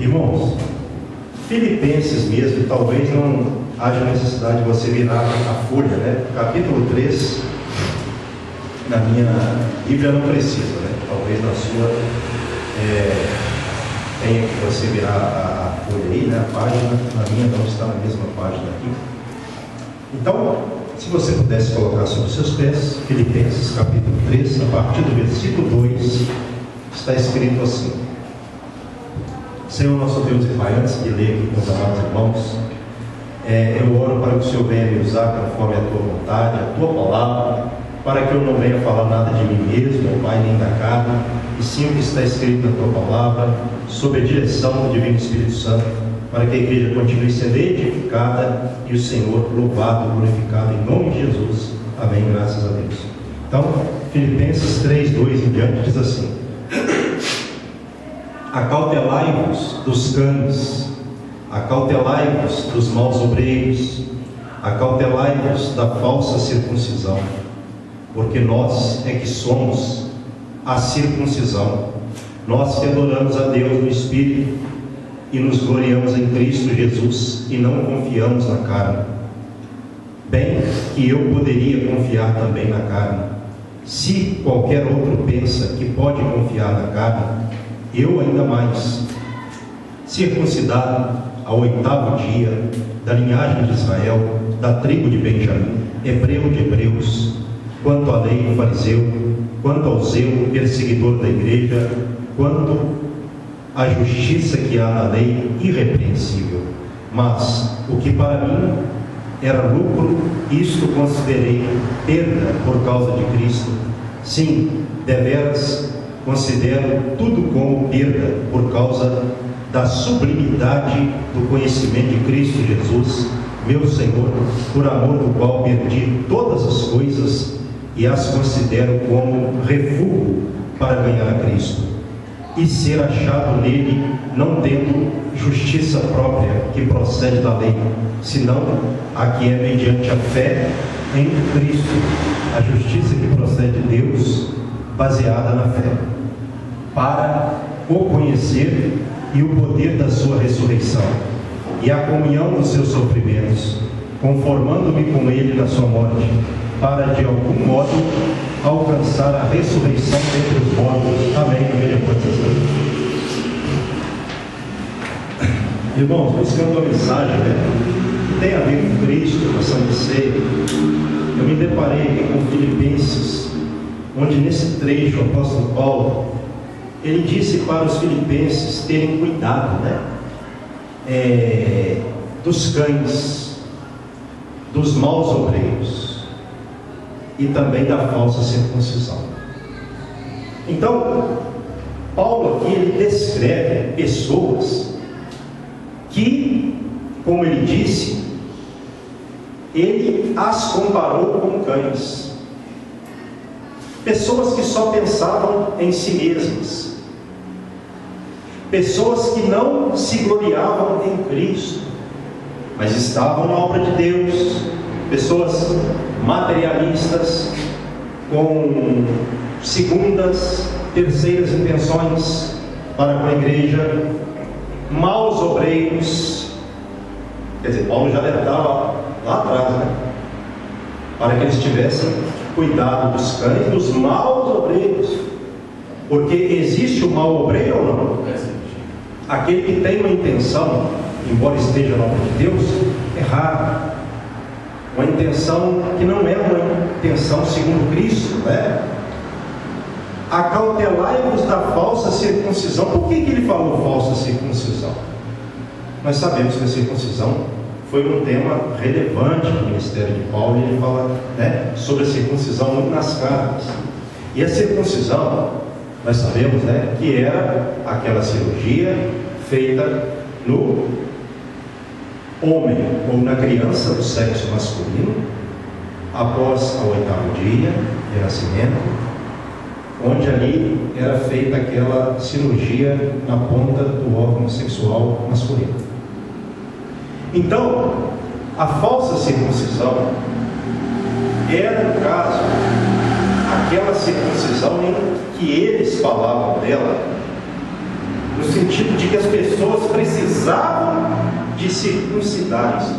Irmãos, Filipenses mesmo, talvez não haja necessidade de você virar a folha, né? Capítulo 3, na minha Bíblia não precisa, né? Talvez na sua tenha que você virar a folha aí, né? A página, na minha não está na mesma página aqui. Então, se você pudesse colocar sobre os seus pés, Filipenses capítulo 3, a partir do versículo 2, está escrito assim: Senhor nosso Deus e Pai, antes de ler aqui com os amados irmãos, eu oro para que o Senhor venha me usar conforme a Tua vontade, a Tua palavra, para que eu não venha falar nada de mim mesmo, ó Pai, nem da carne, e sim o que está escrito na Tua palavra, sob a direção do Divino Espírito Santo, para que a igreja continue sendo edificada e o Senhor louvado, glorificado em nome de Jesus. Amém, graças a Deus. Então, Filipenses 3, 2 em diante diz assim: Acautelai-vos dos cães, acautelai-vos dos maus obreiros, acautelai-vos da falsa circuncisão, porque nós é que somos a circuncisão, nós que adoramos a Deus no Espírito e nos gloriamos em Cristo Jesus e não confiamos na carne. Bem que eu poderia confiar também na carne. Se qualquer outro pensa que pode confiar na carne, eu ainda mais. Circuncidado ao 8º dia, da linhagem de Israel, da tribo de Benjamim, hebreu de hebreus, quanto à lei fariseu, quanto ao zelo perseguidor da igreja, quanto à justiça que há na lei, irrepreensível. Mas o que para mim era lucro, isto considerei perda por causa de Cristo. Sim, deveras considero tudo como perda por causa da sublimidade do conhecimento de Cristo Jesus, meu Senhor, por amor do qual perdi todas as coisas e as considero como refúgio para ganhar a Cristo e ser achado nele, não tendo justiça própria que procede da lei, senão a que é mediante a fé em Cristo, a justiça que procede de Deus, baseada na fé, para o conhecer e o poder da sua ressurreição e a comunhão dos seus sofrimentos, conformando-me com ele na sua morte, para de algum modo alcançar a ressurreição dentre os mortos. Amém. Irmãos, buscando uma mensagem, que tem a ver com Cristo, com a Santa Ceia, eu me deparei aqui com Filipenses, onde nesse trecho o apóstolo Paulo, ele disse para os filipenses terem cuidado, dos cães, dos maus obreiros e também da falsa circuncisão. Então, Paulo aqui ele descreve pessoas que, como ele disse, ele as comparou com cães, pessoas que só pensavam em si mesmas, pessoas que não se gloriavam em Cristo, mas estavam na obra de Deus, pessoas materialistas, com segundas, terceiras intenções para com a igreja, maus obreiros. Quer dizer, Paulo já alertava lá atrás, para que eles tivessem cuidado dos cães, dos maus obreiros, porque existe o mau obreiro ou não? Aquele que tem uma intenção, embora esteja na obra de Deus, errada, uma intenção que não é uma intenção segundo Cristo, Acautelai-vos da falsa circuncisão. Por que ele falou falsa circuncisão? Nós sabemos que a circuncisão foi um tema relevante no ministério de Paulo, e ele fala sobre a circuncisão muito nas cartas. E a circuncisão, nós sabemos que era aquela cirurgia feita no homem ou na criança do sexo masculino, após o 8º dia de nascimento, onde ali era feita aquela cirurgia na ponta do órgão sexual masculino. Então, a falsa circuncisão era, no caso, aquela circuncisão em que eles falavam dela no sentido de que as pessoas precisavam de circuncidar-se.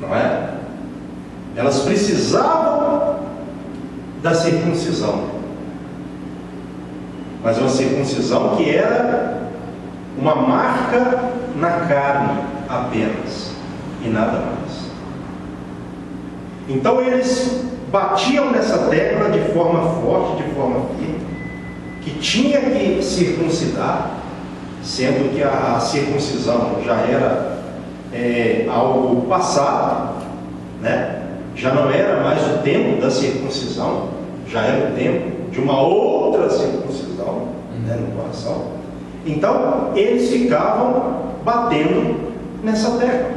Não é? Elas precisavam da circuncisão, mas uma circuncisão que era uma marca na carne apenas, e nada mais. Então eles batiam nessa tecla de forma forte, de forma firme, que tinha que circuncidar, sendo que a circuncisão já era algo passado, né? Já não era mais o tempo da circuncisão, já era o tempo de uma outra circuncisão, né, no coração. Então eles ficavam batendo nessa tecla,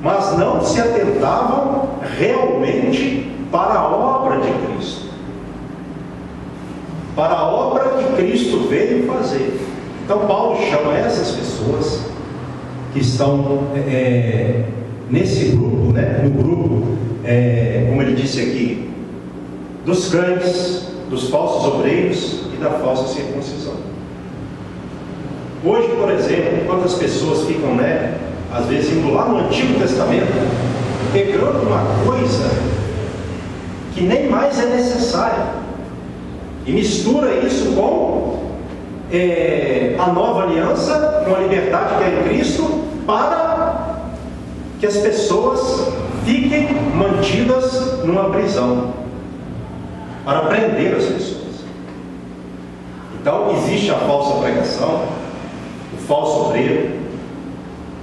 mas não se atentavam realmente para a obra de Cristo, para a obra que Cristo veio fazer. Então Paulo chama essas pessoas que estão nesse grupo, né, no grupo, como ele disse aqui, dos cães, dos falsos obreiros e da falsa circuncisão. Hoje, por exemplo, quantas pessoas ficam, né, às vezes indo lá no Antigo Testamento, pegando uma coisa que nem mais é necessária e mistura isso com a nova aliança, com a liberdade que é em Cristo, para que as pessoas fiquem mantidas numa prisão, para prender as pessoas. Então existe a falsa pregação, o falso obreiro,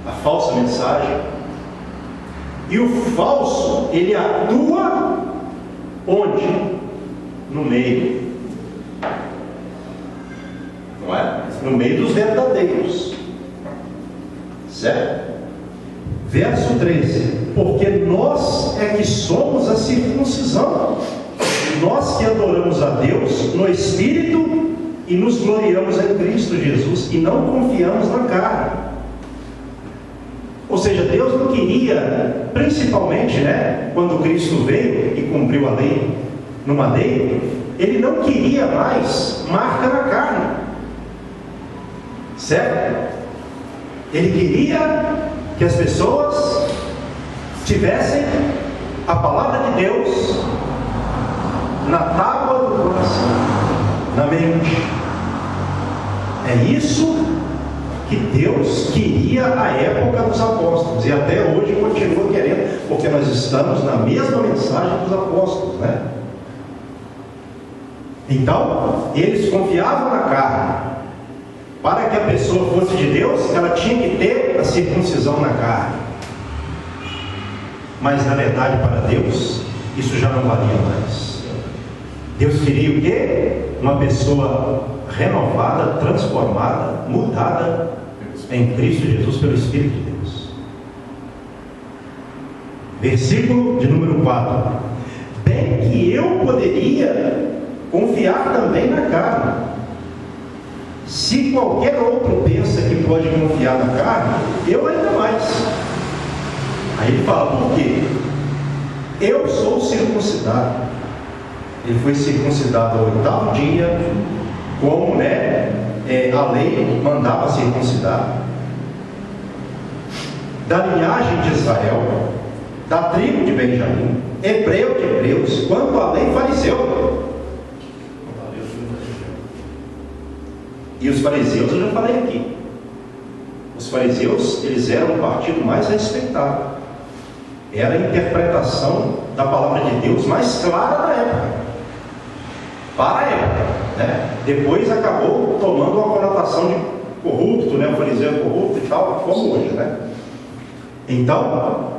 a falsa mensagem, e o falso, ele atua onde? No meio, não é? No meio dos verdadeiros, certo? Verso 13: porque nós é que somos a circuncisão, nós que adoramos a Deus no Espírito e nos gloriamos em Cristo Jesus e não confiamos na carne. Ou seja, Deus não queria, principalmente, né, quando Cristo veio e cumpriu a lei no madeiro, Ele não queria mais marca na carne, certo? Ele queria que as pessoas tivessem a palavra de Deus na tábua do coração, na mente. É isso que Deus queria à época dos apóstolos, e até hoje continua querendo, porque nós estamos na mesma mensagem dos apóstolos, né? Então, eles confiavam na carne. Para que a pessoa fosse de Deus, ela tinha que ter a circuncisão na carne. Mas na verdade, para Deus, isso já não valia mais. Deus queria o quê? Uma pessoa renovada, transformada, mudada em Cristo Jesus pelo Espírito de Deus. Versículo de número 4: bem que eu poderia confiar também na carne. Se qualquer outro pensa que pode confiar na carne, eu ainda mais. Aí ele fala, por quê? Eu sou circuncidado. Ele foi circuncidado ao 8º dia, como, né, a lei mandava circuncidar, da linhagem de Israel, da tribo de Benjamim, hebreu de hebreus, quanto à lei, fariseu. E os fariseus, eu já falei aqui, os fariseus, eles eram o partido mais respeitado, era a interpretação da palavra de Deus mais clara da época, para a época, né? Depois acabou tomando uma conotação de corrupto, né? O fariseu é corrupto e tal, como hoje, né? Então,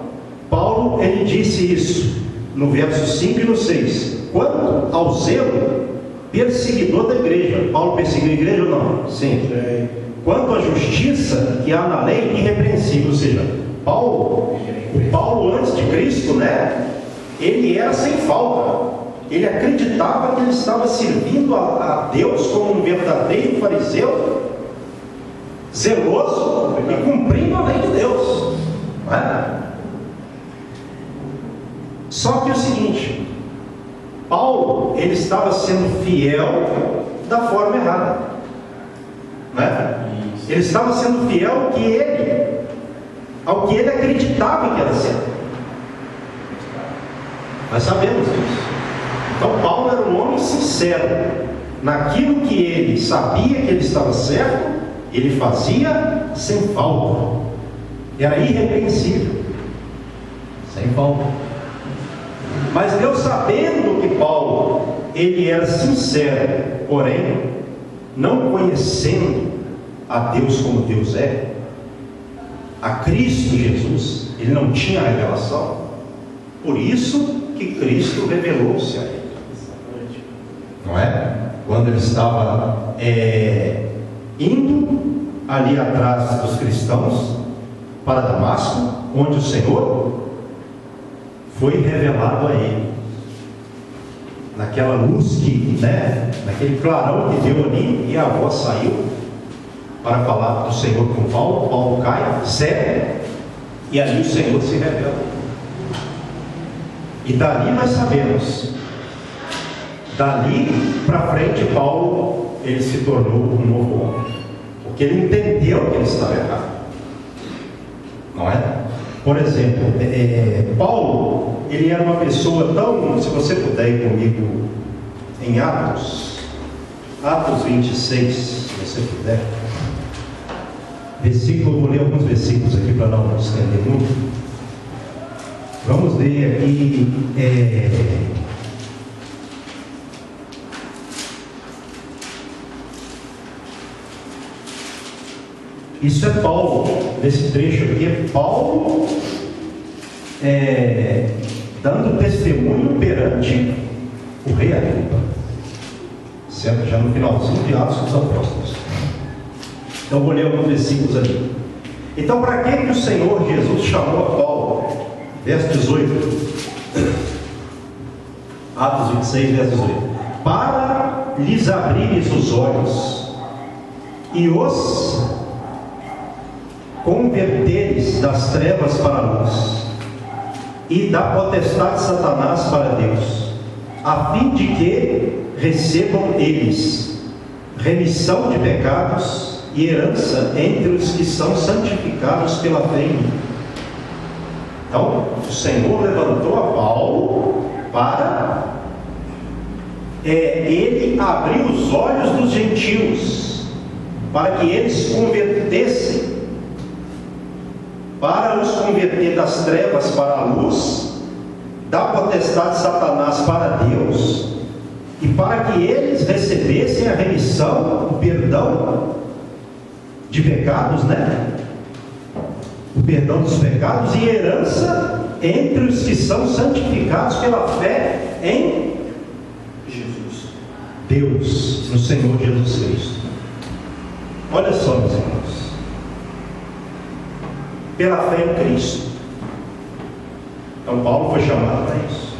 Paulo, ele disse isso no verso 5 e no 6, quanto ao zelo perseguidor da igreja. Paulo perseguiu a igreja ou não? Sim. Quanto à justiça que há na lei, irrepreensível. Ou seja, Paulo antes de Cristo, né, ele era sem falta. Ele acreditava que ele estava servindo a Deus como um verdadeiro fariseu, zeloso e cumprindo a lei de Deus, não é? Só que é o seguinte, Paulo, ele estava sendo fiel da forma errada, né? Ele estava sendo fiel ao que ele acreditava que era certo. Nós sabemos isso. Então Paulo era um homem sincero. Naquilo que ele sabia que ele estava certo, ele fazia sem falta. Era irrepreensível, sem falta. Mas Deus, sabendo que Paulo ele era sincero, porém não conhecendo a Deus como Deus é, a Cristo Jesus, ele não tinha revelação. Por isso que Cristo revelou-se a ele, não é? Quando ele estava indo ali atrás dos cristãos para Damasco, onde o Senhor foi revelado a ele, naquela luz que, naquele clarão que deu ali, e a voz saiu para falar do Senhor com Paulo. Paulo cai, cego, e ali o Senhor se revela. E dali nós sabemos, dali para frente, Paulo, ele se tornou um novo homem, porque ele entendeu que ele estava errado, não é? Por exemplo, Paulo, ele era uma pessoa tão, se você puder ir comigo em Atos 26, se você puder, versículo, eu vou ler alguns versículos aqui para não estender muito. Vamos ler aqui, isso é Paulo, nesse trecho aqui é Paulo dando testemunho perante o rei Agripa, certo? Já no finalzinho de Atos dos Apóstolos. Então vou ler alguns versículos ali. Então, para que o Senhor Jesus chamou a Paulo? Verso 18, Atos 26, verso 18: para lhes abrires os olhos e os converteres das trevas para a luz e da potestade de Satanás para Deus, a fim de que recebam eles remissão de pecados e herança entre os que são santificados pela fé em mim. Então, o Senhor levantou a Paulo para ele abrir os olhos dos gentios, para que eles se convertessem, para os converter das trevas para a luz, da potestade de Satanás para Deus, e para que eles recebessem a remissão, o perdão de pecados, o perdão dos pecados e herança entre os que são santificados pela fé em Jesus, Deus, no Senhor Jesus Cristo. Olha só, meus irmãos, pela fé em Cristo. Então Paulo foi chamado para isso,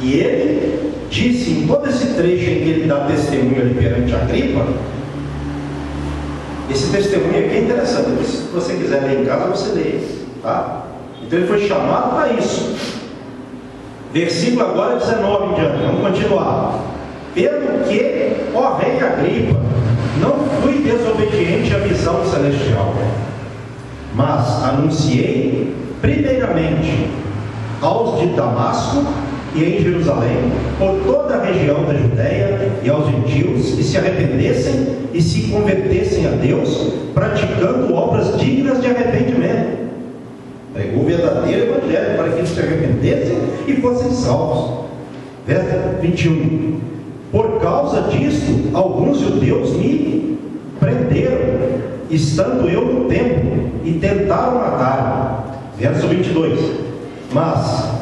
e ele disse em todo esse trecho em que ele dá testemunho ali perante Agripa. Esse testemunho aqui é interessante, se você quiser ler em casa, você lê, tá? Então ele foi chamado para isso. Versículo agora 19 em diante, vamos continuar. Pelo que, ó rei Agripa, não fui desobediente à visão celestial, mas anunciei primeiramente aos de Damasco e em Jerusalém, por toda a região da Judéia, e aos gentios que se arrependessem e se convertessem a Deus, praticando obras dignas de arrependimento. Pregou o verdadeiro evangelho para que eles se arrependessem e fossem salvos. Verso 21: por causa disto, alguns judeus me prenderam, estando eu no templo, e tentaram matar-me. Verso 22: mas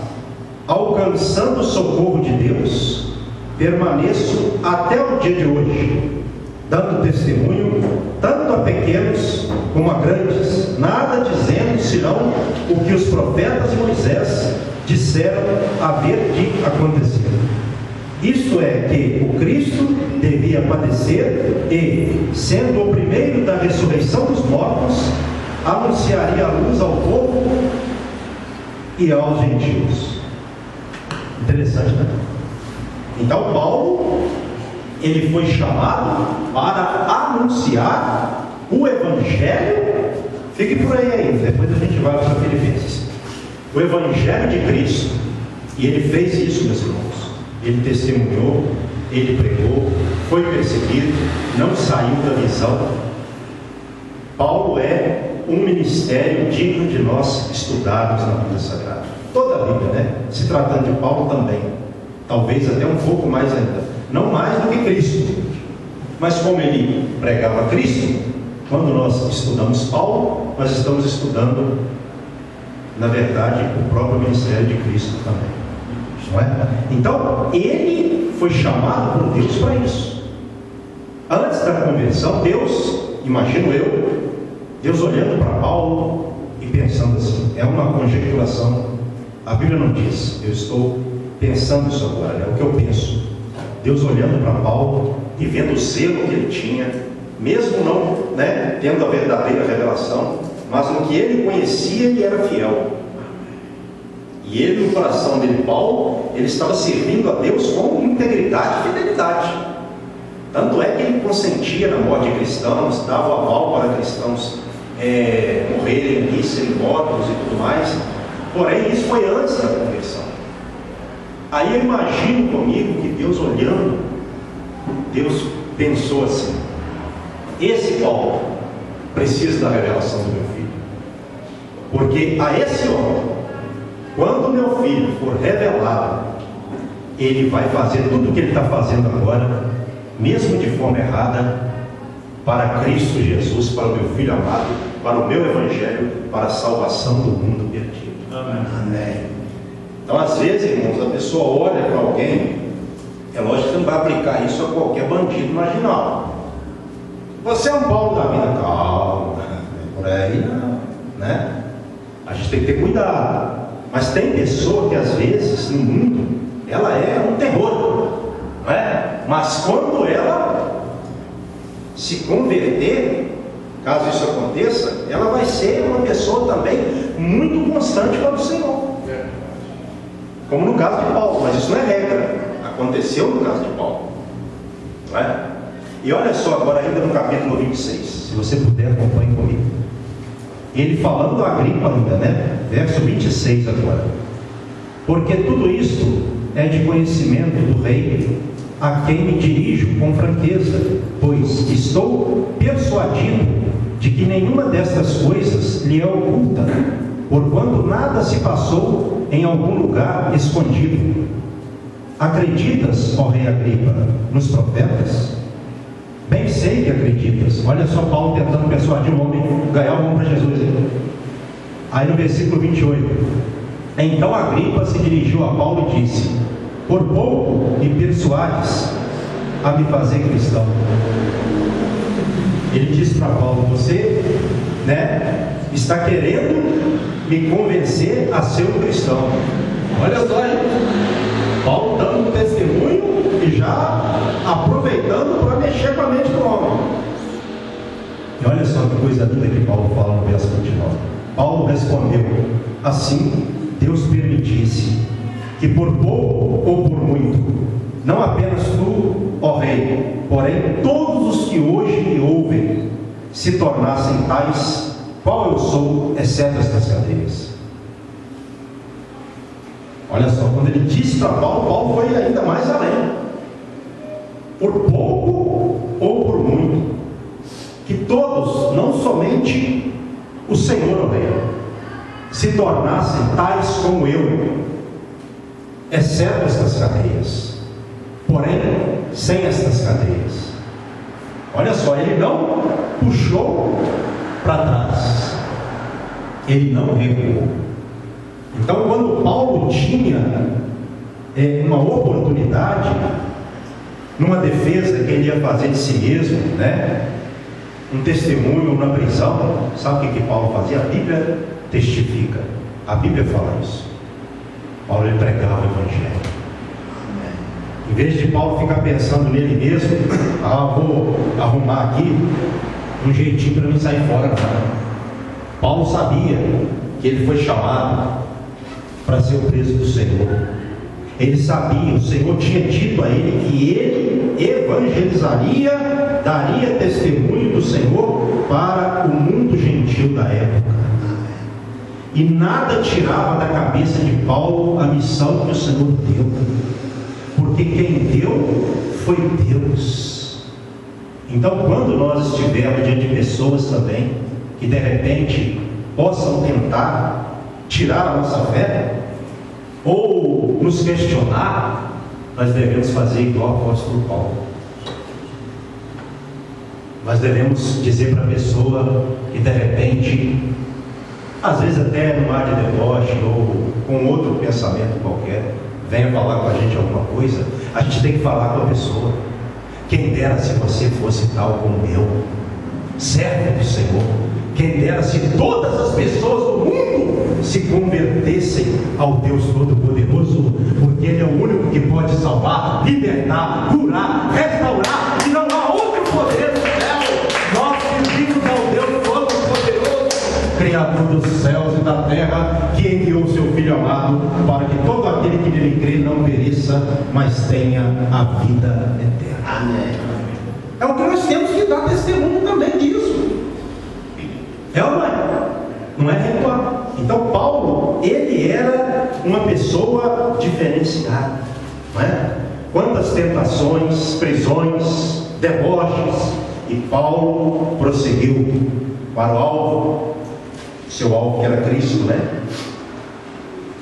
alcançando o socorro de Deus, permaneço até o dia de hoje, dando testemunho tanto a pequenos como a grandes, nada dizendo senão o que os profetas e Moisés disseram haver de acontecer. Isto é, que o Cristo devia padecer e, sendo o primeiro da ressurreição dos mortos, anunciaria a luz ao povo e aos gentios. Interessante, né? Então Paulo ele foi chamado para anunciar o Evangelho. Fique por aí ainda, depois a gente vai para Filipenses. O Evangelho de Cristo. E ele fez isso, meus irmãos. Ele testemunhou, ele pregou, foi perseguido, não saiu da visão. Paulo é um ministério digno de nós estudarmos na Bíblia Sagrada. Toda a Bíblia, né? Se tratando de Paulo também. Talvez até um pouco mais ainda. Não mais do que Cristo. Mas como ele pregava Cristo, quando nós estudamos Paulo, nós estamos estudando, na verdade, o próprio ministério de Cristo também. Não é? Então, ele foi chamado por Deus para isso. Antes da conversão, Deus, imagino eu, Deus olhando para Paulo e pensando assim, é uma conjecturação, a Bíblia não diz, eu estou pensando isso agora, é o que eu penso. Deus olhando para Paulo e vendo o zelo que ele tinha, mesmo não, né, tendo a verdadeira revelação, mas no que ele conhecia, ele era fiel. E ele, no coração dele, Paulo, ele estava servindo a Deus com integridade e fidelidade. Tanto é que ele consentia na morte de cristãos, dava o aval para cristãos morrerem ali, serem mortos e tudo mais. Porém, isso foi antes da conversão. Aí eu imagino comigo que Deus olhando, Deus pensou assim: esse Paulo precisa da revelação do meu filho, porque a esse homem, quando meu filho for revelado, ele vai fazer tudo o que ele está fazendo agora, mesmo de forma errada, para Cristo Jesus, para o meu filho amado, para o meu Evangelho, para a salvação do mundo perdido. Amém. Amém. Então, às vezes, irmãos, a pessoa olha para alguém, é lógico que você não vai aplicar isso a qualquer bandido marginal. Você é um Paulo da vida, calma, por aí não, né? A gente tem que ter cuidado. Mas tem pessoa que às vezes no mundo ela é um terror, não é? Mas quando ela se converter, caso isso aconteça, ela vai ser uma pessoa também muito constante para o Senhor, como no caso de Paulo. Mas isso não é regra, aconteceu no caso de Paulo, não é? E olha só agora ainda no capítulo 26, se você puder, acompanhe comigo. Ele falando a Agripa ainda, né? Verso 26 agora. Porque tudo isto é de conhecimento do rei, a quem me dirijo com franqueza, pois estou persuadido de que nenhuma destas coisas lhe é oculta, porquanto nada se passou em algum lugar escondido. Acreditas, ó rei Agripa, nos profetas? Bem sei que acreditas. Olha só Paulo tentando persuadir o homem, ganhar o homem para Jesus. Aí no versículo 28, então Agripa se dirigiu a Paulo e disse: por pouco me persuades a me fazer cristão. Ele disse para Paulo: você, né, está querendo me convencer a ser um cristão. Olha só aí, Paulo dando um testemunho e já aproveitando para mexer com a mente do homem. E olha só que coisa linda que Paulo fala no verso 29. Paulo respondeu: assim Deus permitisse que por pouco ou por muito, não apenas tu, ó rei, porém todos os que hoje me ouvem, se tornassem tais qual eu sou, exceto estas cadeias. Olha só, quando ele disse para Paulo, Paulo foi ainda mais além. Por pouco ou por muito, que todos, não somente o Senhor, ó rei, se tornassem tais como eu, exceto estas cadeias, porém sem estas cadeias. Olha só, ele não puxou para trás, ele não recuou. Então, quando Paulo tinha uma oportunidade, numa defesa que ele ia fazer de si mesmo, né, um testemunho na prisão, sabe o que Paulo fazia? A Bíblia testifica, a Bíblia fala isso. Paulo, ele pregava o Evangelho. Em vez de Paulo ficar pensando nele mesmo, vou arrumar aqui um jeitinho para não sair fora, não. Paulo sabia que ele foi chamado para ser o preso do Senhor. Ele sabia, o Senhor tinha dito a ele que ele evangelizaria, daria testemunho do Senhor para o mundo gentil da época. E nada tirava da cabeça de Paulo a missão que o Senhor deu, porque quem deu foi Deus. Então, quando nós estivermos diante de pessoas também que de repente possam tentar tirar a nossa fé ou nos questionar, nós devemos fazer igual o apóstolo Paulo. Nós devemos dizer para a pessoa que de repente, às vezes até no ar de deboche ou com outro pensamento qualquer, venha falar com a gente alguma coisa, a gente tem que falar com a pessoa: quem dera se você fosse tal como eu, servo do Senhor. Quem dera se todas as pessoas do mundo se convertessem ao Deus Todo-Poderoso, porque Ele é o único que pode salvar, libertar, curar, restaurar, e não há outro poder no céu. Nós servimos ao Deus Todo-Poderoso, Criador dos céus e da terra, que enviou o seu Filho amado, para que todo aquele que nele crê não pereça, mas tenha a vida eterna. Amém. É o que nós temos que dar testemunho também disso. É ou não é? Não é ritual. Então Paulo, ele era uma pessoa diferenciada, não é? Quantas tentações, prisões, deboches, e Paulo prosseguiu para o alvo, seu alvo que era Cristo, né?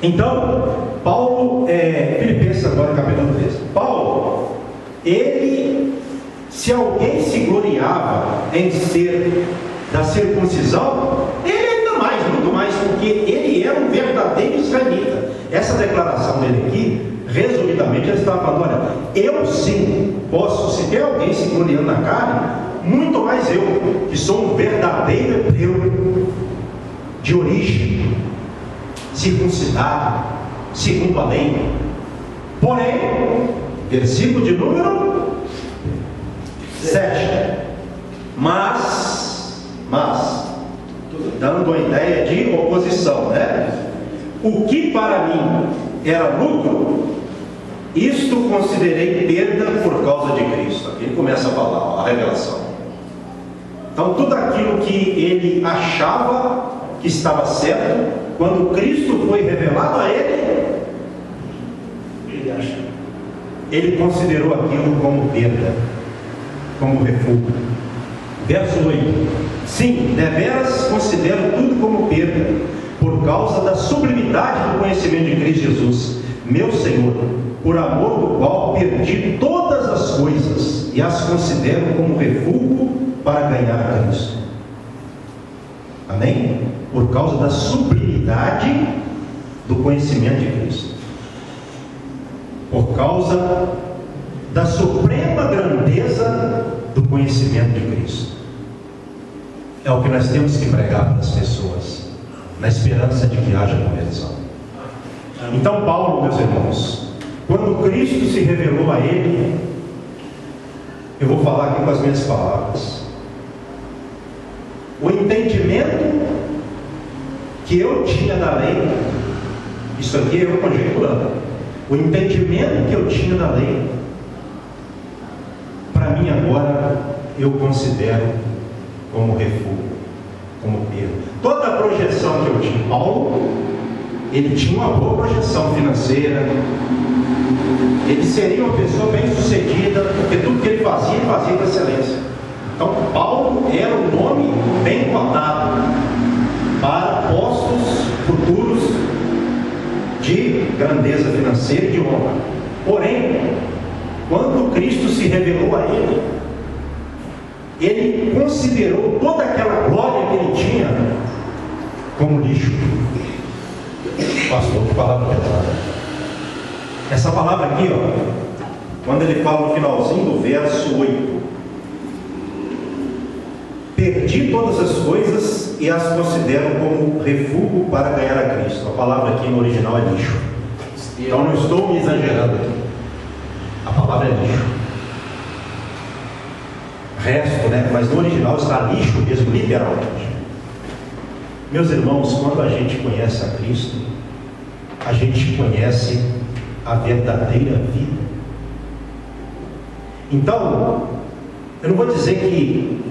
Então, Paulo, Filipenses agora capítulo 13, Paulo, ele, se alguém se gloriava em ser da circuncisão, ele ainda mais, muito mais, porque ele era um verdadeiro israelita. Essa declaração dele aqui, resumidamente, ele estava falando: olha, eu sim posso, se tem alguém se gloriando na carne, muito mais eu, que sou um verdadeiro hebreu, de origem, circuncidado, segundo a lei. Porém, versículo de número 7, mas, dando a ideia de oposição, né? O que para mim era lucro, isto considerei perda por causa de Cristo. Aqui ele começa a falar, a revelação. Então, tudo aquilo que ele achava que estava certo, quando Cristo foi revelado a ele, ele considerou aquilo como perda, como refúgio. Verso 8: sim, deveras considero tudo como perda, por causa da sublimidade do conhecimento de Cristo Jesus, meu Senhor, por amor do qual perdi todas as coisas e as considero como refúgio para ganhar a Cristo. Amém? Por causa da sublimidade do conhecimento de Cristo, por causa da suprema grandeza do conhecimento de Cristo. É o que nós temos que pregar para as pessoas, na esperança de que haja conversão. Então Paulo, meus irmãos, quando Cristo se revelou a ele, eu vou falar aqui com as minhas palavras, o entendimento que eu tinha da lei, isso aqui eu conjecturando, o entendimento que eu tinha da lei, para mim agora eu considero como refúgio, como perda. Toda a projeção que eu tinha, Paulo, ele tinha uma boa projeção financeira, ele seria uma pessoa bem sucedida, porque tudo que ele fazia com excelência. Então Paulo era um nome bem cotado para postos futuros de grandeza financeira e de honra. Porém, quando Cristo se revelou a ele, ele considerou toda aquela glória que ele tinha como lixo. Pastor, que palavra pesada. Essa palavra aqui, ó, quando ele fala no finalzinho do verso 8: perdi todas as coisas e as considero como refúgio para ganhar a Cristo. A palavra aqui no original é lixo. Então não estou me exagerando aqui. A palavra é lixo. Resto, né? Mas no original está lixo mesmo, literalmente. Meus irmãos, quando a gente conhece a Cristo, a gente conhece a verdadeira vida. Então, eu não vou dizer que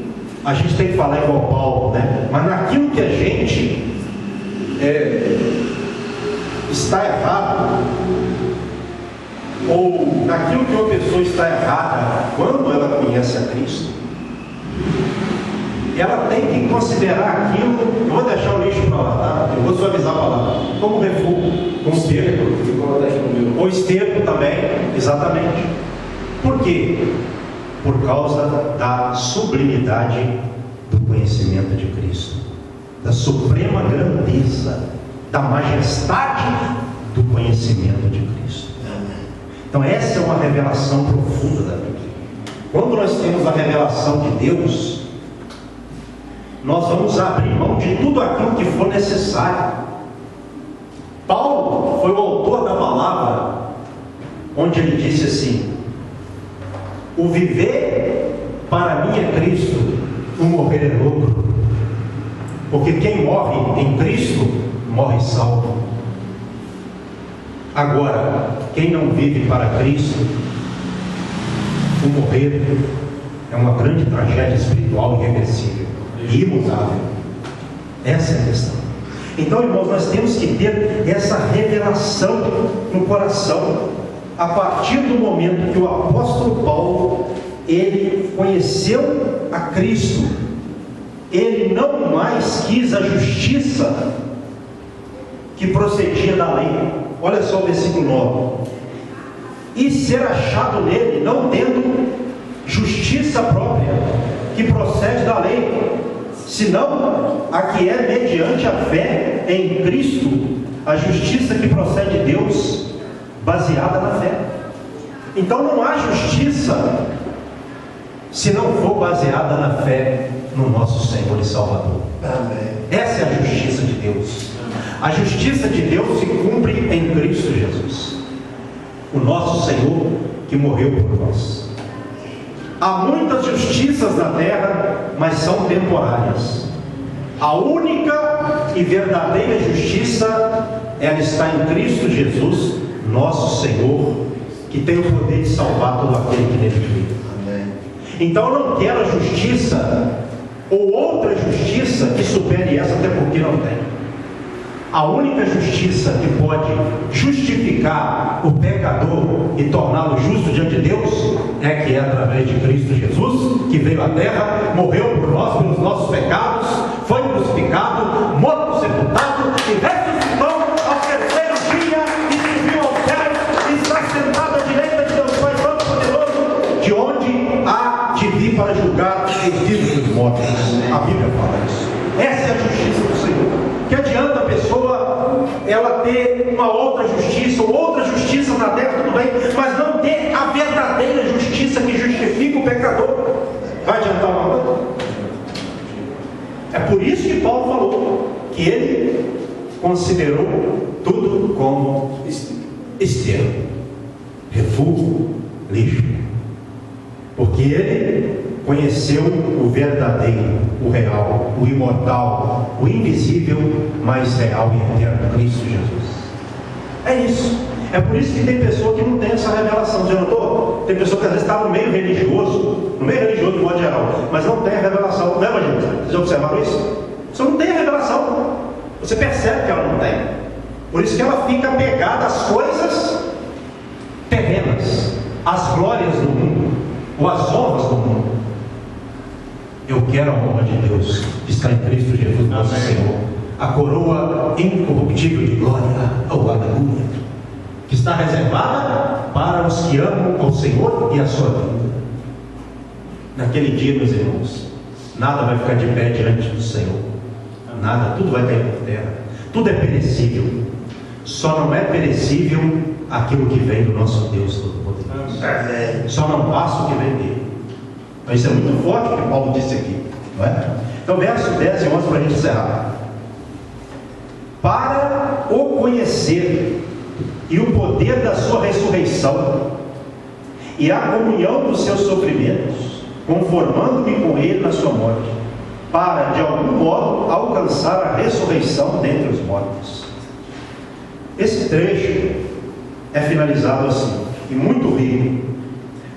a gente tem que falar igual Paulo, né? Mas naquilo que a gente está errado, ou naquilo que uma pessoa está errada quando ela conhece a Cristo, ela tem que considerar aquilo. Eu vou deixar o lixo para lá, tá? Eu vou suavizar a palavra, como refúgio, como esterco, ou esterco também, exatamente. Por quê? Por causa da sublimidade do conhecimento de Cristo, da suprema grandeza, da majestade do conhecimento de Cristo. Então essa é uma revelação profunda da Bíblia. Quando nós temos a revelação de Deus, nós vamos abrir mão de tudo aquilo que for necessário. Paulo foi o autor da palavra, onde ele disse assim: o viver para mim é Cristo, o morrer é lucro. Porque quem morre em Cristo, morre salvo. Agora, quem não vive para Cristo, o morrer é uma grande tragédia espiritual irreversível e imutável. Essa é a questão. Então, irmãos, nós temos que ter essa revelação no coração, a partir do momento que o apóstolo Paulo, ele conheceu a Cristo, ele não mais quis a justiça que procedia da lei. Olha só o versículo 9: e ser achado nele, não tendo justiça própria que procede da lei, senão a que é mediante a fé em Cristo, a justiça que procede de Deus, baseada na fé. Então não há justiça se não for baseada na fé no nosso Senhor e Salvador. Amém. Essa é a justiça de Deus. A justiça de Deus se cumpre em Cristo Jesus, o nosso Senhor que morreu por nós. Há muitas justiças na terra, mas são temporárias. A única e verdadeira justiça, ela está em Cristo Jesus, nosso Senhor, que tem o poder de salvar todo aquele que nele crê. Então eu não quero a justiça ou outra justiça que supere essa, até porque não tem. A única justiça que pode justificar o pecador e torná-lo justo diante de Deus é que é através de Cristo Jesus, que veio à terra, morreu por nós, pelos nossos pecados, foi crucificado, morto, sepultado e ressuscitou ao terceiro dia e subiu ao céu e está sentado à direita de Deus Pai Todo-Poderoso, de onde há de vir para julgar os vivos e os mortos. A Bíblia fala isso. Essa é a justiça do Senhor. Que adianta a pessoa ela ter uma outra justiça ou outra justiça na terra, tudo bem, mas não ter a verdadeira justiça que justifica o pecador. Vai adiantar uma coisa? É por isso que Paulo falou que ele considerou tudo como esterco, refúgio, lixo, porque ele conheceu o verdadeiro, o real, o imortal, o invisível, mas real e eterno, Cristo Jesus. É isso. É por isso que tem pessoa que não tem essa revelação. Já notou? Tem pessoa que às vezes está no meio religioso de modo geral, mas não tem a revelação. Não é, Evangelho? Vocês já observaram isso? Você não tem a revelação. Você percebe que ela não tem. Por isso que ela fica apegada às coisas terrenas, às glórias do mundo, ou às honras do mundo. Eu quero a honra de Deus que está em Cristo Jesus, nosso Senhor, a coroa incorruptível de glória, oh aleluia, que está reservada para os que amam ao Senhor e a sua vida. Naquele dia, meus irmãos, nada vai ficar de pé diante do Senhor, nada, tudo vai cair por terra, tudo é perecível, só não é perecível aquilo que vem do nosso Deus Todo-Poderoso, só não passa o que vem dele. Mas isso é muito forte o que Paulo disse aqui, não é? Então, verso 10 e 11 para a gente encerrar. Para o conhecer e o poder da sua ressurreição e a comunhão dos seus sofrimentos, conformando-me com ele na sua morte, para, de algum modo, alcançar a ressurreição dentre os mortos. Esse trecho é finalizado assim, e muito rico,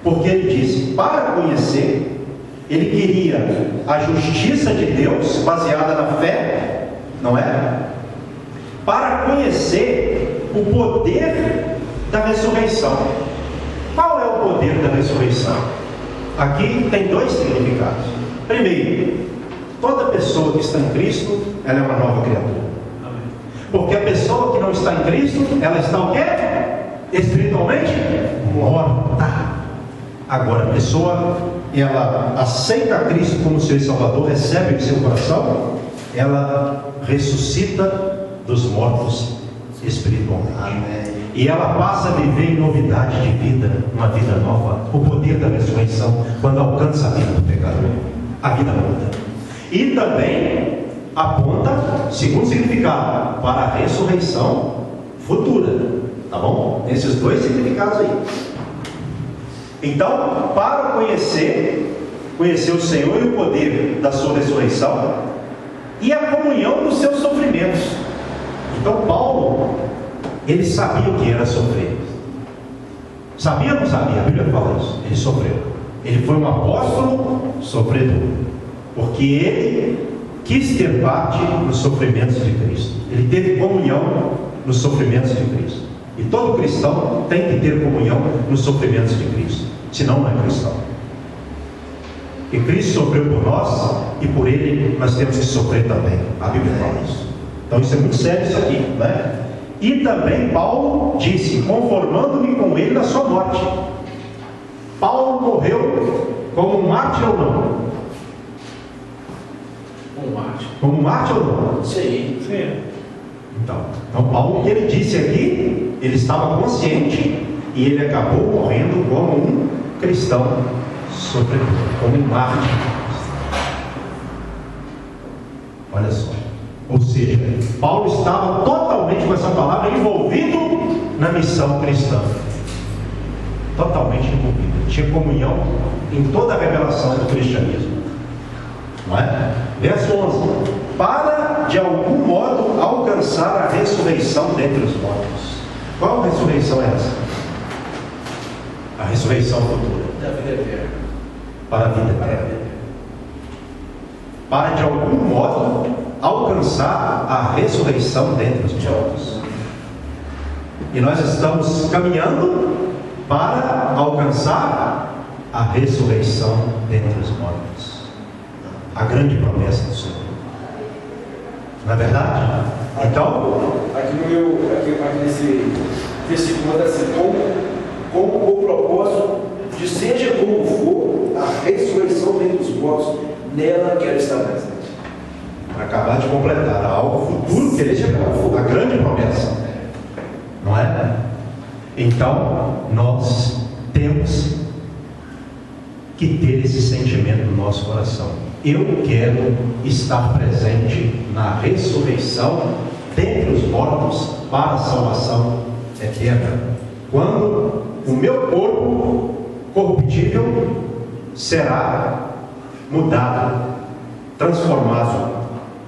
porque ele disse: para conhecer, ele queria a justiça de Deus baseada na fé, não é? Para conhecer o poder da ressurreição. Qual é o poder da ressurreição? Aqui tem dois significados. Primeiro, toda pessoa que está em Cristo, ela é uma nova criatura. Porque a pessoa que não está em Cristo, ela está o quê? Espiritualmente morta. Agora, a pessoa, ela aceita Cristo como seu Salvador, recebe em seu coração, ela ressuscita dos mortos espiritualmente. Amém. E ela passa a viver em novidade de vida, uma vida nova, o poder da ressurreição, quando alcança a vida do pecador, a vida muda. E também aponta, segundo significado, para a ressurreição futura, tá bom? Esses dois significados aí. Então, para conhecer o Senhor e o poder da sua ressurreição e a comunhão dos seus sofrimentos. Então, Paulo, ele sabia o que era sofrer. Sabia ou não sabia? A Bíblia fala isso. Ele sofreu. Ele foi um apóstolo sofredor, porque ele quis ter parte nos sofrimentos de Cristo. Ele teve comunhão nos sofrimentos de Cristo. E todo cristão tem que ter comunhão nos sofrimentos de Cristo, senão não é cristão. E Cristo sofreu por nós, e por Ele nós temos que sofrer também. A Bíblia fala isso. Então isso é muito sério, isso aqui, né? E também Paulo disse: conformando-me com Ele na sua morte. Paulo morreu como um mártir ou não? Como mártir ou não? Sim. Então Paulo, ele disse aqui, ele estava consciente e ele acabou morrendo como um cristão sofredor, como um mártir. Olha só. Ou seja, Paulo estava totalmente, com essa palavra, envolvido na missão cristã. Totalmente envolvido. Tinha comunhão em toda a revelação do cristianismo. Não é? Verso 11: para de algum modo alcançar a ressurreição dentre os mortos. Qual ressurreição é essa? A ressurreição futura. Da vida eterna. Para a vida eterna. Para de algum modo alcançar a ressurreição dentre os mortos. E nós estamos caminhando para alcançar a ressurreição dentre os mortos. A grande promessa do Senhor. Não é verdade? Então, aqui nesse versículo manda assim: com o propósito de seja como for a ressurreição dentre os mortos, nela quero estar presente. Para acabar de completar algo futuro que ele chegou, a grande promessa, não é? Então, nós temos que ter esse sentimento no nosso coração. Eu quero estar presente na ressurreição dentre os mortos para a salvação eterna. Quando o meu corpo corruptível será mudado, transformado,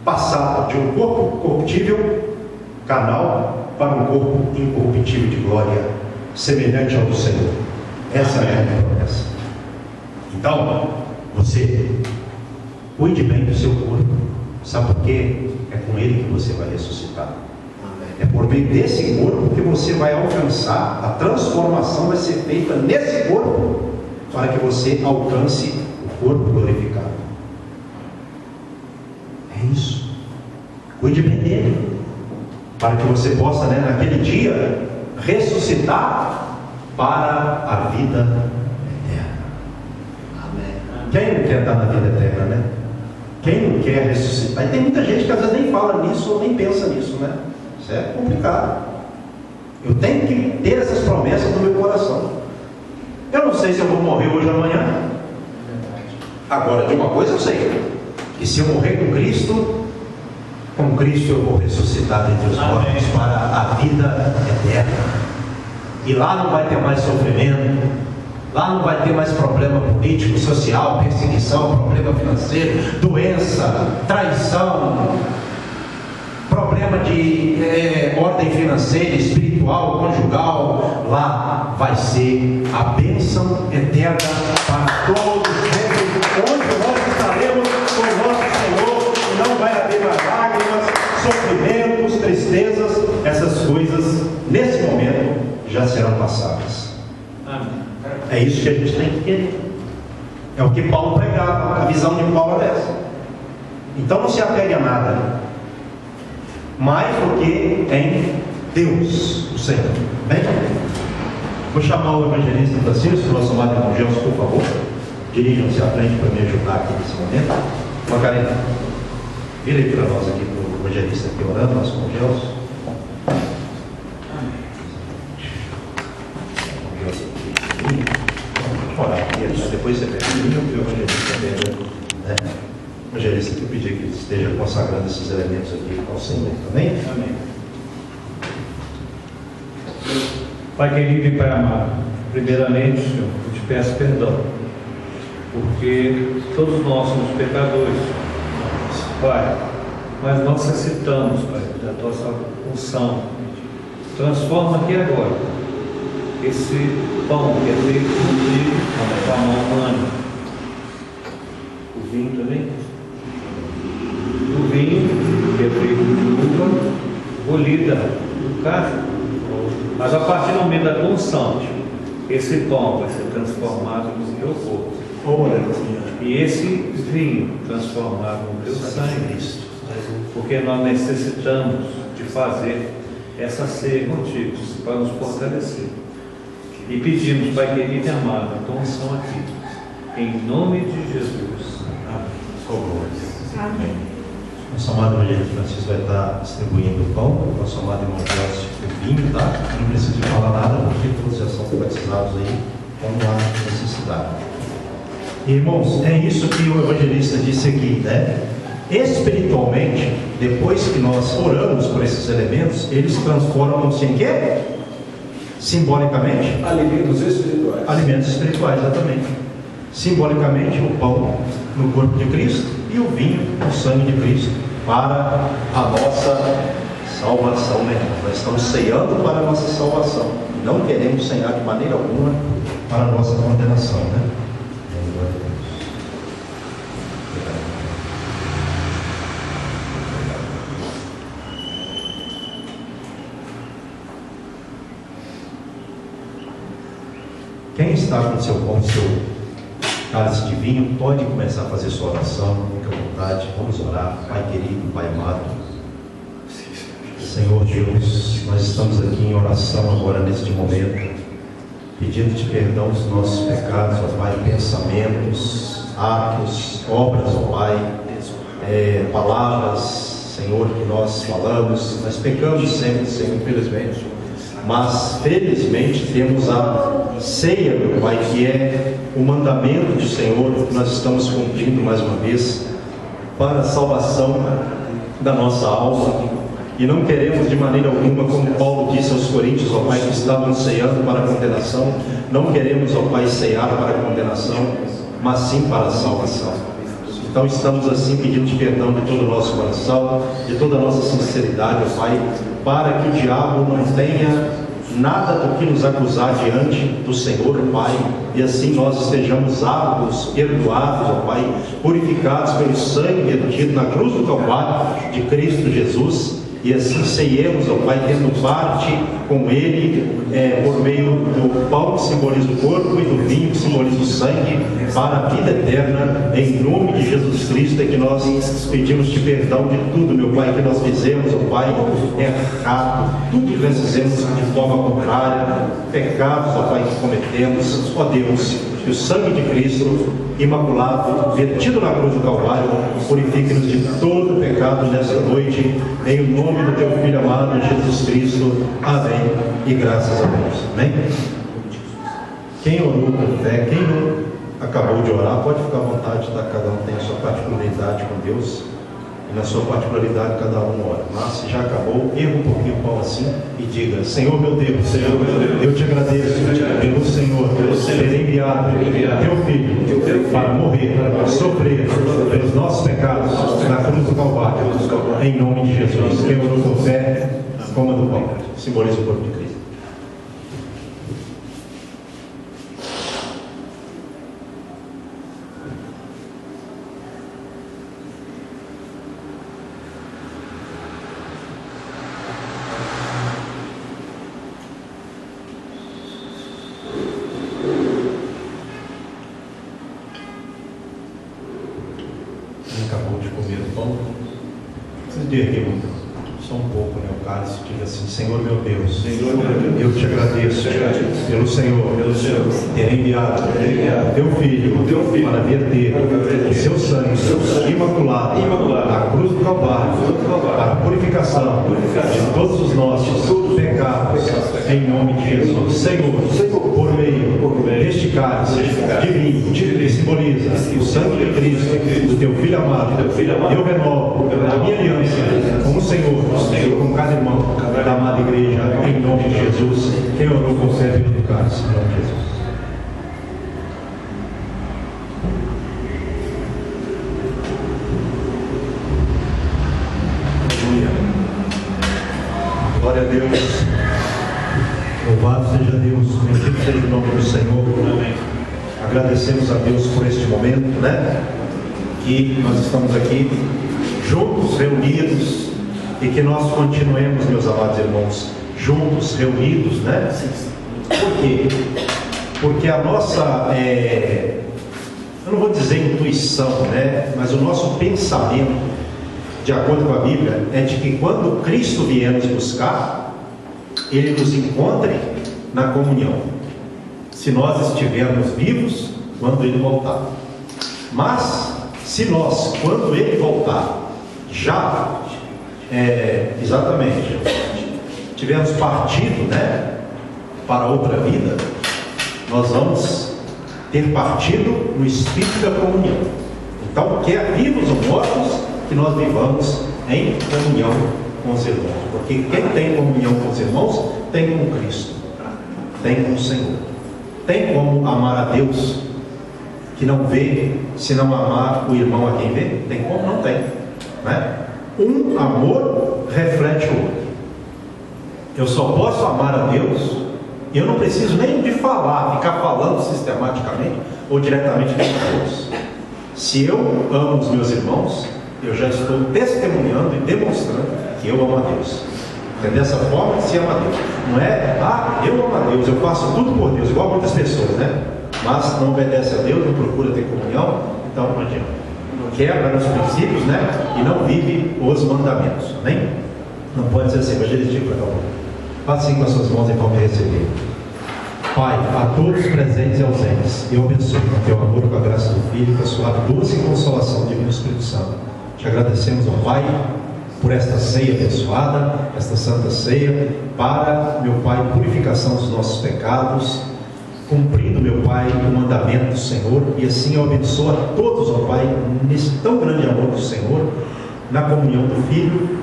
passado de um corpo corruptível, carnal, para um corpo incorruptível de glória, semelhante ao do Senhor. Essa é a minha promessa. Então, você cuide bem do seu corpo. Sabe por quê? É com ele que você vai ressuscitar. É por meio desse corpo que você vai alcançar, a transformação vai ser feita nesse corpo, para que você alcance o corpo glorificado. É isso. Cuide bem dele, para que você possa, naquele dia, ressuscitar para a vida eterna. Amém. Quem não quer estar na vida eterna, né? Quem não quer ressuscitar? E tem muita gente que às vezes nem fala nisso ou nem pensa nisso, né? Isso é complicado. Eu tenho que ter essas promessas no meu coração. Eu não sei se eu vou morrer hoje ou amanhã. Agora, de uma coisa eu sei: que se eu morrer com Cristo eu vou ressuscitar dentre os mortos para a vida eterna. E lá não vai ter mais sofrimento, lá não vai ter mais problema político, social, perseguição, problema financeiro, doença, traição, problema de ordem financeira, espiritual, conjugal, lá vai ser a bênção eterna para todos, onde nós estaremos com o nosso Senhor, e não vai haver mais lágrimas, sofrimentos, tristezas, essas coisas, nesse momento, já serão passadas. É isso que a gente tem que querer. É o que Paulo pregava, a visão de Paulo é essa. Então não se apegue a nada, mais do que em Deus, o Senhor. Bem? Vou chamar o evangelista Francisco, nosso amado irmão Gelson, por favor. Dirijam-se à frente para me ajudar aqui nesse momento. Macarena, vira aí para nós aqui, para o evangelista aqui orando, nosso irmão Gelson. Orar aqui, depois você pede o evangelista pede, né? O evangelista que eu pedi que esteja consagrando esses elementos aqui ao Senhor também. Amém. Pai querido e Pai amado, primeiramente, Senhor, eu te peço perdão, porque todos nós somos pecadores, Pai, mas nós necessitamos, Pai, da tua unção. Transforma aqui agora esse pão que é feito contigo com a mão humana. O vinho também? O vinho que é feito de uva colhida do cacho. Mas a partir do momento da unção, esse pão vai ser transformado no teu corpo. E esse vinho transformado no teu sangue. Porque nós necessitamos de fazer essa ceia contigo para nos fortalecer. E pedimos, Pai querido e amado, a tua unção aqui. Em nome de Jesus. Amém. Nosso amado evangelista Francisco vai estar distribuindo o pão, nosso amado irmão Gelson o vinho, tá? Não preciso falar nada, porque todos já são batizados aí, quando há necessidade. Irmãos, é isso que o evangelista disse aqui, né? Espiritualmente, depois que nós oramos por esses elementos, eles transformam-se em quê? Simbolicamente? Alimentos espirituais. Alimentos espirituais, exatamente. Simbolicamente, o pão no corpo de Cristo e o vinho no sangue de Cristo para a nossa salvação, né? Nós estamos ceando para a nossa salvação. Não queremos cear de maneira alguma para a nossa condenação, né? Quem está com seu pão, seu cálice de vinho, pode começar a fazer sua oração, fique à vontade, vamos orar. Pai querido, Pai amado, Senhor Deus, nós estamos aqui em oração agora neste momento, pedindo-te perdão dos nossos pecados, ó Pai, pensamentos, atos, obras, ó Pai, palavras, Senhor, que nós falamos, nós pecamos sempre, Senhor, infelizmente, mas felizmente temos a ceia, meu Pai, que é o mandamento do Senhor que nós estamos cumprindo mais uma vez para a salvação da nossa alma, e não queremos de maneira alguma, como Paulo disse aos Coríntios, ó Pai, que estavam ceando para a condenação, não queremos, ó Pai, cear para a condenação, mas sim para a salvação. Então estamos assim pedindo perdão de todo o nosso coração, de toda a nossa sinceridade, ó Pai, para que o diabo não tenha nada do que nos acusar diante do Senhor, Pai, e assim nós estejamos aptos, perdoados, ó Pai, purificados pelo sangue vertido na cruz do Calvário de Cristo Jesus, e assim ceiemos, ó Pai, tendo parte com Ele, por meio do pão que simboliza o corpo e do vinho que simboliza o sangue, para a vida eterna, em nome de Jesus Cristo, é que nós pedimos-te perdão de tudo, meu Pai, que nós fizemos, ó Pai, errado, tudo que nós fizemos de forma contrária, pecados, ó Pai, que cometemos, ó Deus, que o sangue de Cristo imaculado, vertido na cruz do Calvário, purifique-nos de todo pecado nesta noite, em nome do teu Filho amado, Jesus Cristo. Amém. E graças a Deus. Amém? Quem orou com fé, quem não acabou de orar, pode ficar à vontade, tá? Cada um tem a sua particularidade com Deus, e na sua particularidade cada um ora. Mas se já acabou, erra um pouquinho o pão assim e diga: Senhor meu Deus, eu te agradeço pelo Senhor ter enviado teu Filho para morrer, sofrer pelos nossos pecados na cruz do Calvário, em nome de Jesus. Quem orou com fé, coma do pão, simboliza o corpo de Cristo. acabou de comer o pão, vocês erguem só um pouco, né, o cálice, diga assim: Senhor meu Deus, eu te agradeço pelo Senhor ter enviado o teu Filho para verter o seu sangue imaculado na cruz do Calvário para a purificação de todos os nossos pecados, em nome de Jesus. Senhor, por meio deste cálice de vinho que simboliza o sangue de Cristo, do teu Filho amado, eu renovo a minha aliança com o Senhor e com cada irmão da amada igreja, em nome de Jesus. Eu não conservo do cálice, em nome de Jesus. Aleluia. Glória a Deus. Louvado seja Deus, bendito seja o nome do Senhor. Amém. Agradecemos a Deus por este momento, né? Que nós estamos aqui juntos, reunidos, e que nós continuemos, meus amados irmãos, juntos, reunidos, né? Por quê? Porque a nossa, eu não vou dizer intuição, né? Mas o nosso pensamento, de acordo com a Bíblia, é de que quando Cristo vier nos buscar, Ele nos encontre na comunhão, se nós estivermos vivos quando Ele voltar. Mas, se nós, quando Ele voltar, já exatamente tivermos partido, né, para outra vida, nós vamos ter partido no espírito da comunhão. Então, quer vivos ou mortos, que nós vivamos em comunhão com os irmãos, porque quem tem comunhão com os irmãos tem com Cristo, tem com o Senhor. Tem como amar a Deus que não vê, se não amar o irmão a quem vê? Tem como? Não tem, né? Um amor reflete o outro. Eu só posso amar a Deus, e eu não preciso nem de falar, ficar falando sistematicamente ou diretamente com Deus. Se eu amo os meus irmãos, eu já estou testemunhando e demonstrando que eu amo a Deus. É dessa forma que se ama a Deus. Não é, eu amo a Deus, eu faço tudo por Deus, igual muitas pessoas, né? Mas não obedece a Deus, não procura ter comunhão, então não adianta. Quebra nos princípios, né? E não vive os mandamentos. Amém? Não pode ser assim, evangelístico, por favor. Faça assim com as suas mãos em forma de receber. Pai, a todos presentes e ausentes, eu abençoo com o teu amor, com a graça do Filho, com a sua doce consolação do Divino Espírito Santo. Te agradecemos, ó Pai, por esta ceia abençoada, esta santa ceia, para, meu Pai, purificação dos nossos pecados, cumprindo, meu Pai, o mandamento do Senhor, e assim eu abençoo a todos, ó Pai, nesse tão grande amor do Senhor, na comunhão do Filho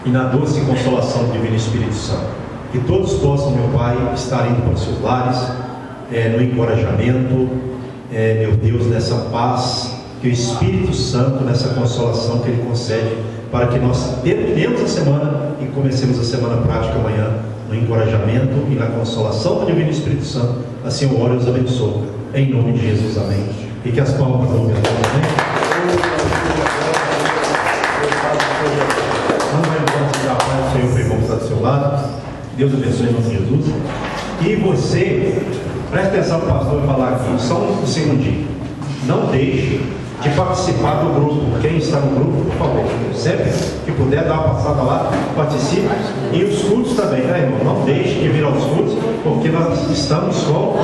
e na doce consolação do Divino Espírito Santo. Que todos possam, meu Pai, estar indo para os seus lares, no encorajamento, meu Deus, nessa paz, que o Espírito Santo, nessa consolação que Ele concede, para que nós terminemos a semana e comecemos a semana prática amanhã, no encorajamento e na consolação do Divino Espírito Santo. Assim eu oro e os abençoo, em nome de Jesus, amém. E que as palmas vão ver, amém. Não vai embora da paz do Senhor, irmão, que está do seu lado. Deus abençoe em nome de Jesus. E você, preste atenção, o pastor vai falar aqui, só um segundinho. Não deixe de participar do grupo. Quem está no grupo, por favor, sempre que puder dar uma passada lá, participe. E os cultos também, né, irmão? Não deixe de vir aos cultos, porque nós estamos com